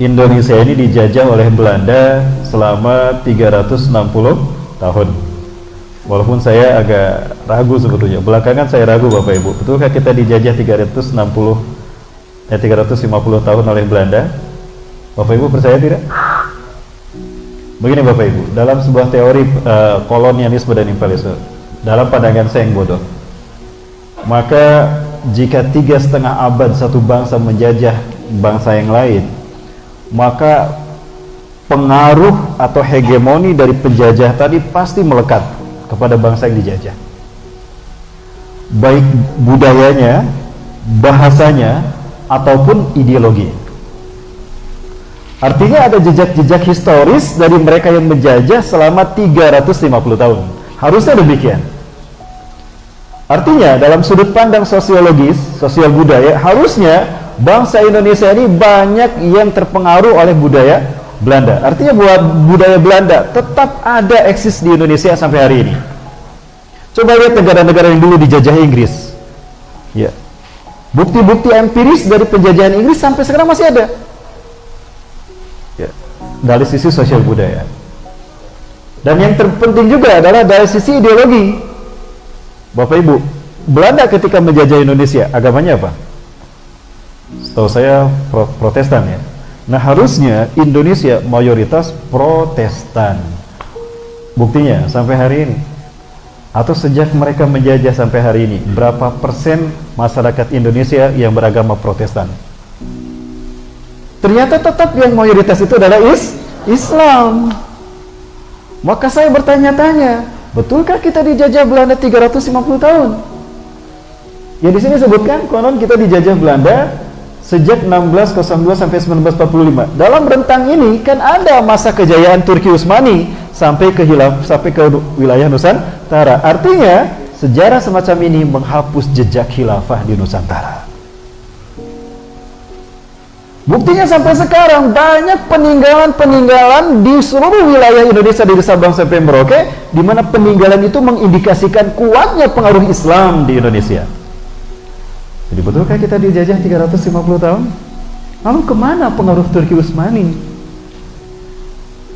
Indonesia ini dijajah oleh Belanda selama 360 tahun. Walaupun saya agak ragu sebetulnya. Belakangan saya ragu Bapak Ibu. Betulkah kita dijajah 350 tahun oleh Belanda? Bapak Ibu percaya tidak? Begini Bapak Ibu, dalam sebuah teori kolonialisme dan imperialisme, dalam pandangan saya yang bodoh, maka jika 3,5 abad satu bangsa menjajah bangsa yang lain, maka pengaruh atau hegemoni dari penjajah tadi pasti melekat kepada bangsa yang dijajah, baik budayanya, bahasanya, ataupun ideologi. Artinya ada jejak-jejak historis dari mereka yang menjajah selama 350 tahun. Harusnya demikian. Artinya dalam sudut pandang sosiologis, sosial budaya, harusnya bangsa Indonesia ini banyak yang terpengaruh oleh budaya Belanda. Artinya buat budaya Belanda tetap ada eksis di Indonesia sampai hari ini. Coba lihat negara-negara yang dulu dijajah Inggris. Ya. Bukti-bukti empiris dari penjajahan Inggris sampai sekarang masih ada. Ya. Dari sisi sosial budaya. Dan yang terpenting juga adalah dari sisi ideologi. Bapak Ibu, Belanda ketika menjajah Indonesia, agamanya apa? Setahu saya Protestan ya. Nah harusnya Indonesia mayoritas Protestan. Buktinya sampai hari ini, atau sejak mereka menjajah sampai hari ini, berapa persen masyarakat Indonesia yang beragama Protestan? Ternyata tetap yang mayoritas itu adalah Islam. Maka saya bertanya-tanya, betulkah kita dijajah Belanda 350 tahun? Ya di sini sebutkan konon kita dijajah Belanda sejak 1602 sampai 1945. Dalam rentang ini kan ada masa kejayaan Turki Utsmani sampai ke wilayah Nusantara. Artinya sejarah semacam ini menghapus jejak khilafah di Nusantara. Buktinya sampai sekarang banyak peninggalan-peninggalan di seluruh wilayah Indonesia dari Sabang sampai Merauke, di mana peninggalan itu mengindikasikan kuatnya pengaruh Islam di Indonesia. Jadi betulkah kita dijajah 350 tahun? Lalu kemana pengaruh Turki Utsmani?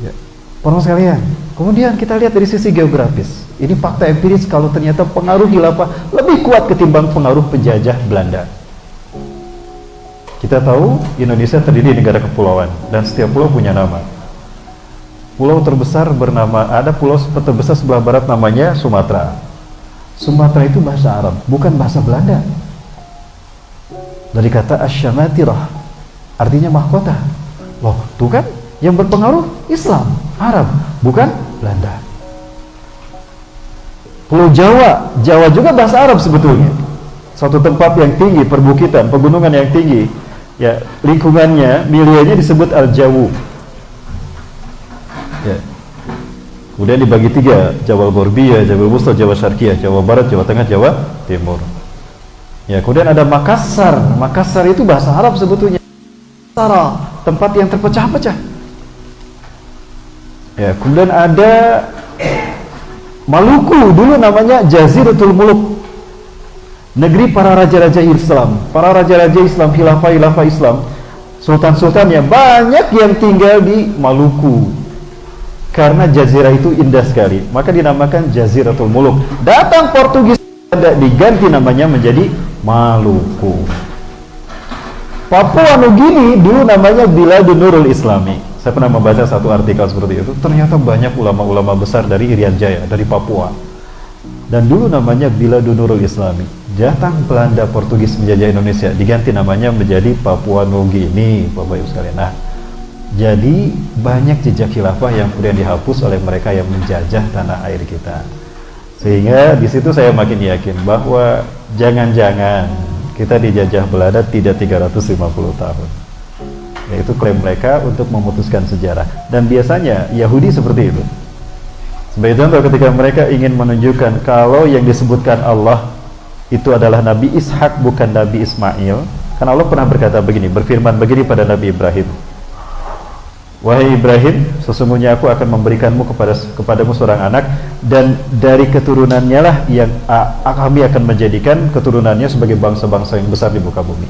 Ya. Orang sekalian, kemudian kita lihat dari sisi geografis. Ini fakta empiris kalau ternyata pengaruh khilafah lebih kuat ketimbang pengaruh penjajah Belanda. Kita tahu Indonesia terdiri negara kepulauan dan setiap pulau punya nama. Pulau terbesar ada pulau terbesar sebelah barat namanya Sumatera. Sumatera itu bahasa Arab, bukan bahasa Belanda. Dari kata asy-syamatirah, artinya mahkota. Loh, tuh kan yang berpengaruh Islam, Arab, bukan Belanda. Pulau Jawa juga bahasa Arab sebetulnya. Suatu tempat yang tinggi, perbukitan, pegunungan yang tinggi. Ya, lingkungannya, milieunya disebut Al-Jawu. Ya. Kemudian dibagi 3, Jawa Gorbiyah, Jawa Wusta, Jawa Syarqiyah, Jawa Barat, Jawa Tengah, Jawa Timur. Ya, kemudian ada Makassar. Makassar itu bahasa Arab sebetulnya. Tempat yang terpecah-pecah. Ya, kemudian ada Maluku, dulu namanya Jaziratul Muluk. Negeri para raja-raja Islam, para raja-raja Islam, khilafah Islam, sultan-sultannya banyak yang tinggal di Maluku. Karena jazirah itu indah sekali, maka dinamakan Jaziratul Muluk. Datang Portugis, diganti namanya menjadi Maluku. Papua Nugini dulu namanya Biladun Nurul Islami. Saya pernah membaca satu artikel seperti itu. Ternyata banyak ulama-ulama besar dari Irian Jaya, dari Papua. Dan dulu namanya Biladun Nurul Islami. Datang Belanda Portugis menjajah Indonesia, diganti namanya menjadi Papua Nugini, Bapak Ibu sekalian. Nah, jadi banyak jejak khilafah yang kemudian dihapus oleh mereka yang menjajah tanah air kita. Sehingga di situ saya makin yakin bahwa jangan-jangan kita dijajah Belanda tidak 350 tahun. Yaitu klaim mereka untuk memutuskan sejarah. Dan biasanya Yahudi seperti itu. Sebagai contoh, ketika mereka ingin menunjukkan kalau yang disebutkan Allah itu adalah Nabi Ishak bukan Nabi Ismail, karena Allah pernah berkata begini, berfirman begini pada Nabi Ibrahim, wahai Ibrahim, sesungguhnya aku akan memberikanmu kepadamu seorang anak, dan dari keturunannya lah yang kami akan menjadikan keturunannya sebagai bangsa-bangsa yang besar di muka bumi.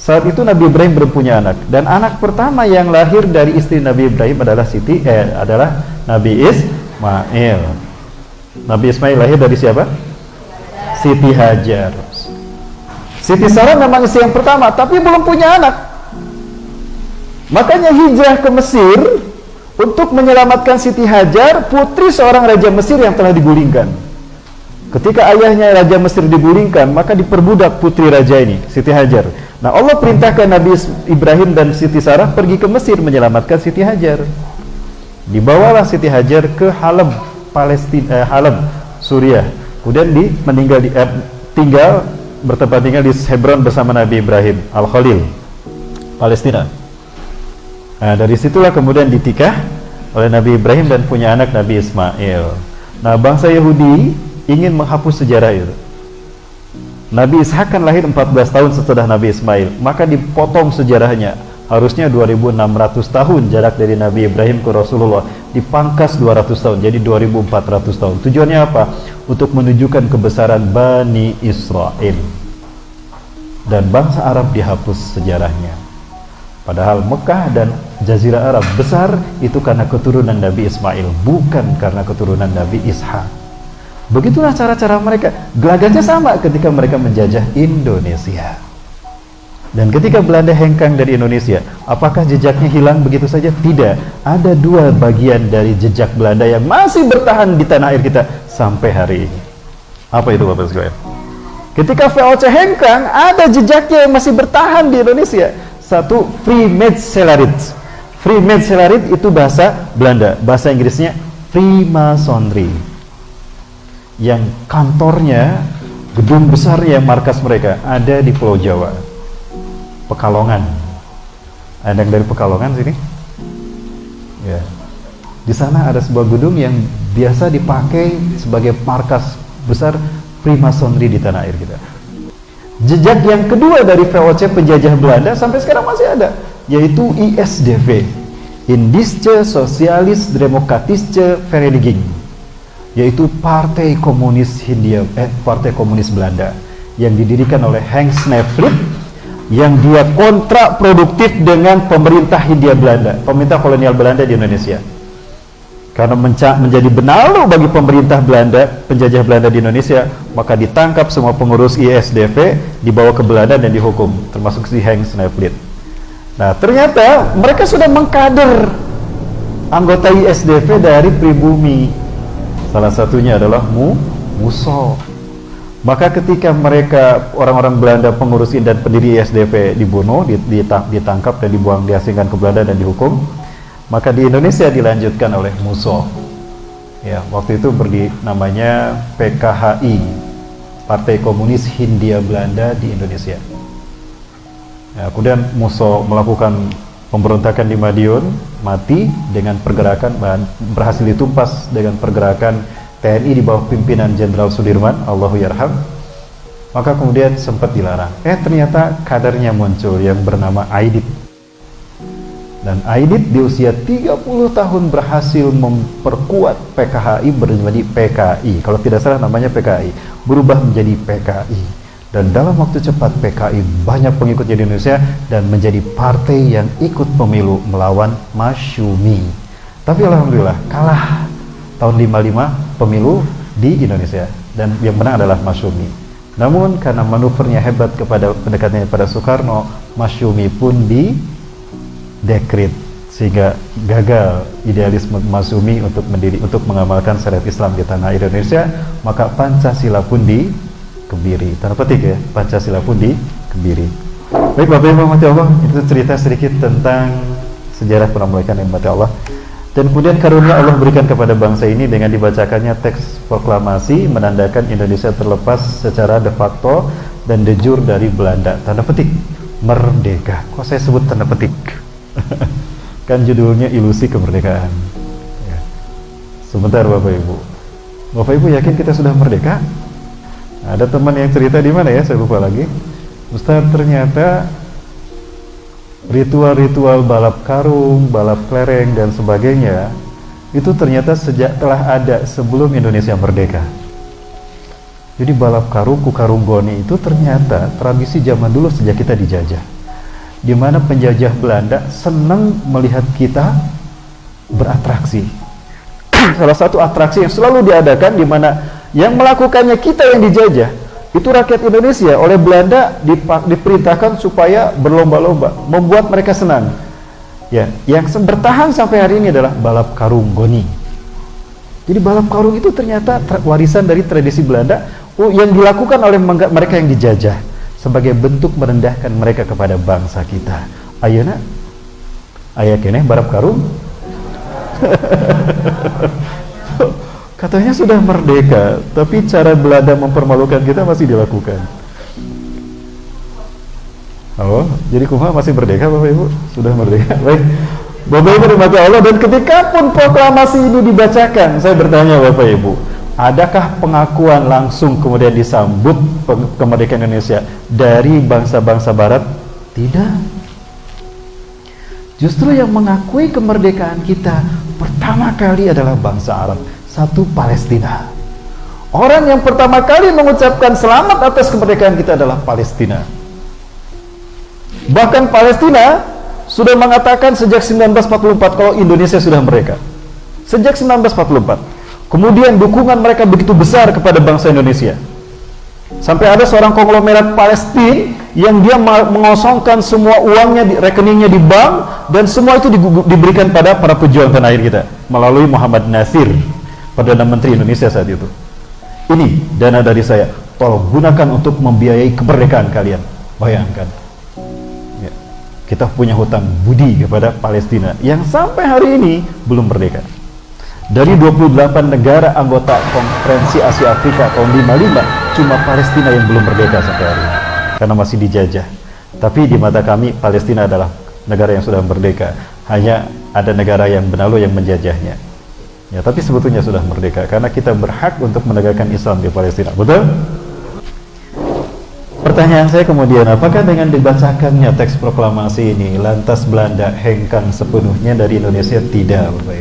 Saat itu Nabi Ibrahim belum punya anak, dan anak pertama yang lahir dari istri Nabi Ibrahim adalah Nabi Ismail. Nabi Ismail lahir dari siapa? Siti Hajar. Siti Sarah memang istri yang pertama, tapi belum punya anak. Makanya hijrah ke Mesir untuk menyelamatkan Siti Hajar, putri seorang raja Mesir yang telah digulingkan. Ketika ayahnya raja Mesir digulingkan, maka diperbudak putri raja ini, Siti Hajar. Nah, Allah perintahkan Nabi Ibrahim dan Siti Sarah pergi ke Mesir menyelamatkan Siti Hajar. Dibawalah Siti Hajar ke Halab, Palestina, Halab, Suriah. Kemudian bertempat tinggal di Hebron bersama Nabi Ibrahim, Al-Khalil, Palestina. Nah, dari situlah kemudian ditikah oleh Nabi Ibrahim dan punya anak Nabi Ismail. Nah, bangsa Yahudi ingin menghapus sejarah itu. Nabi Ishak kan lahir 14 tahun setelah Nabi Ismail, maka dipotong sejarahnya. Harusnya 2600 tahun jarak dari Nabi Ibrahim ke Rasulullah, dipangkas 200 tahun, jadi 2400 tahun. Tujuannya apa? Untuk menunjukkan kebesaran Bani Israel. Dan bangsa Arab dihapus sejarahnya. Padahal Mekah dan Jazirah Arab besar itu karena keturunan Nabi Ismail, bukan karena keturunan Nabi Ishak. Begitulah cara-cara mereka. Gelagatnya sama ketika mereka menjajah Indonesia. Dan ketika Belanda hengkang dari Indonesia, apakah jejaknya hilang begitu saja? Tidak. Ada dua bagian dari jejak Belanda yang masih bertahan di tanah air kita sampai hari ini. Apa itu, Bapak sekalian? Ketika VOC hengkang, ada jejaknya yang masih bertahan di Indonesia. Satu, Freemasonry. Freemasonry itu bahasa Belanda, bahasa Inggrisnya Freemasonry. Yang kantornya, gedung besar yang markas mereka ada di Pulau Jawa, Pekalongan. Ada yang dari Pekalongan sini? Ya. Di sana ada sebuah gedung yang biasa dipakai sebagai markas besar Freemasonry di tanah air kita. Jejak yang kedua dari VOC penjajah Belanda sampai sekarang masih ada, yaitu ISDV, Indische Socialis Demokratische Vereniging, yaitu Partai Komunis Partai Komunis Belanda yang didirikan oleh Henk Snevely, yang dia kontraproduktif dengan pemerintah Hindia Belanda, pemerintah kolonial Belanda di Indonesia. Karena menjadi benalu bagi pemerintah Belanda, penjajah Belanda di Indonesia, maka ditangkap semua pengurus ISDV, dibawa ke Belanda dan dihukum, termasuk si Henk Snevely. Nah, ternyata mereka sudah mengkader anggota ISDV dari pribumi. Salah satunya adalah Musso. Maka ketika mereka, orang-orang Belanda, pengurus dan pendiri ISDV dibunuh, ditangkap dan diasingkan ke Belanda dan dihukum, maka di Indonesia dilanjutkan oleh Musso. Ya, waktu itu namanya PKHI, Partai Komunis Hindia Belanda di Indonesia. Ya, kemudian Musso melakukan pemberontakan di Madiun, mati dengan pergerakan, berhasil ditumpas dengan pergerakan TNI di bawah pimpinan Jenderal Sudirman, Allahu yarham. Maka kemudian sempat dilarang. Ternyata kadernya muncul yang bernama Aidit. Dan Aidit di usia 30 tahun berhasil memperkuat PKHI menjadi PKI. Kalau tidak salah namanya PKI, berubah menjadi PKI. Dan dalam waktu cepat PKI banyak pengikutnya di Indonesia dan menjadi partai yang ikut pemilu melawan Masyumi. Tapi alhamdulillah kalah tahun 55 pemilu di Indonesia dan yang menang adalah Masyumi. Namun karena manuvernya hebat kepada pendekatannya pada Soekarno, Masyumi pun dekret, sehingga gagal idealisme Masyumi untuk mengamalkan syariat Islam di tanah Indonesia. Maka Pancasila pun dikebiri, tanda petik ya, Pancasila pun dikebiri. Baik Bapak Ibu rahmati Allah, itu cerita sedikit tentang sejarah penambahan yang mati Allah. Dan kemudian karunia Allah berikan kepada bangsa ini dengan dibacakannya teks proklamasi menandakan Indonesia terlepas secara de facto dan de jure dari Belanda, tanda petik merdeka. Kok saya sebut tanda petik? Kan judulnya Ilusi Kemerdekaan ya. Sebentar Bapak Ibu yakin kita sudah merdeka? Ada teman yang cerita di mana ya, saya lupa lagi. Ustaz, ternyata ritual-ritual balap karung, balap kelereng dan sebagainya itu ternyata telah ada sebelum Indonesia merdeka. Jadi balap karung, kukarung goni itu ternyata tradisi zaman dulu sejak kita dijajah. di mana penjajah Belanda senang melihat kita beratraksi. Salah satu atraksi yang selalu diadakan, di mana yang melakukannya kita yang dijajah, itu rakyat Indonesia oleh Belanda diperintahkan supaya berlomba-lomba, membuat mereka senang. Ya, yang bertahan sampai hari ini adalah balap karung goni. Jadi balap karung itu ternyata warisan dari tradisi Belanda yang dilakukan oleh mereka yang dijajah sebagai bentuk merendahkan mereka kepada bangsa kita. Ayeuna aya keneh balap karung. Katanya sudah merdeka, tapi cara Belanda mempermalukan kita masih dilakukan. Oh, jadi kumaha masih merdeka Bapak Ibu? Sudah merdeka. Baik. Bapak Ibu dimati Allah, dan ketika pun proklamasi ini dibacakan, saya bertanya Bapak Ibu, adakah pengakuan langsung kemudian disambut kemerdekaan Indonesia dari bangsa-bangsa barat? Tidak. Justru yang mengakui kemerdekaan kita pertama kali adalah bangsa Arab, satu Palestina. Orang yang pertama kali mengucapkan selamat atas kemerdekaan kita adalah Palestina. Bahkan Palestina sudah mengatakan sejak 1944 kalau Indonesia sudah merdeka. Sejak 1944. Kemudian dukungan mereka begitu besar kepada bangsa Indonesia. Sampai ada seorang konglomerat Palestina yang dia mengosongkan semua uangnya, rekeningnya di bank, dan semua itu diberikan pada para pejuang tanah air kita melalui Muhammad Nasir, Perdana Menteri Indonesia saat itu. Ini dana dari saya, tolong gunakan untuk membiayai kemerdekaan kalian. Bayangkan. Kita punya hutang budi kepada Palestina yang sampai hari ini belum merdeka. Dari 28 negara anggota Konferensi Asia Afrika tahun 55, cuma Palestina yang belum merdeka sampai hari ini, karena masih dijajah. Tapi di mata kami, Palestina adalah negara yang sudah merdeka. Hanya ada negara yang benalu yang menjajahnya. Ya, tapi sebetulnya sudah merdeka, karena kita berhak untuk menegakkan Islam di Palestina. Betul? Pertanyaan saya kemudian, apakah dengan dibacakannya teks proklamasi ini lantas Belanda hengkang sepenuhnya dari Indonesia? Tidak, Bapak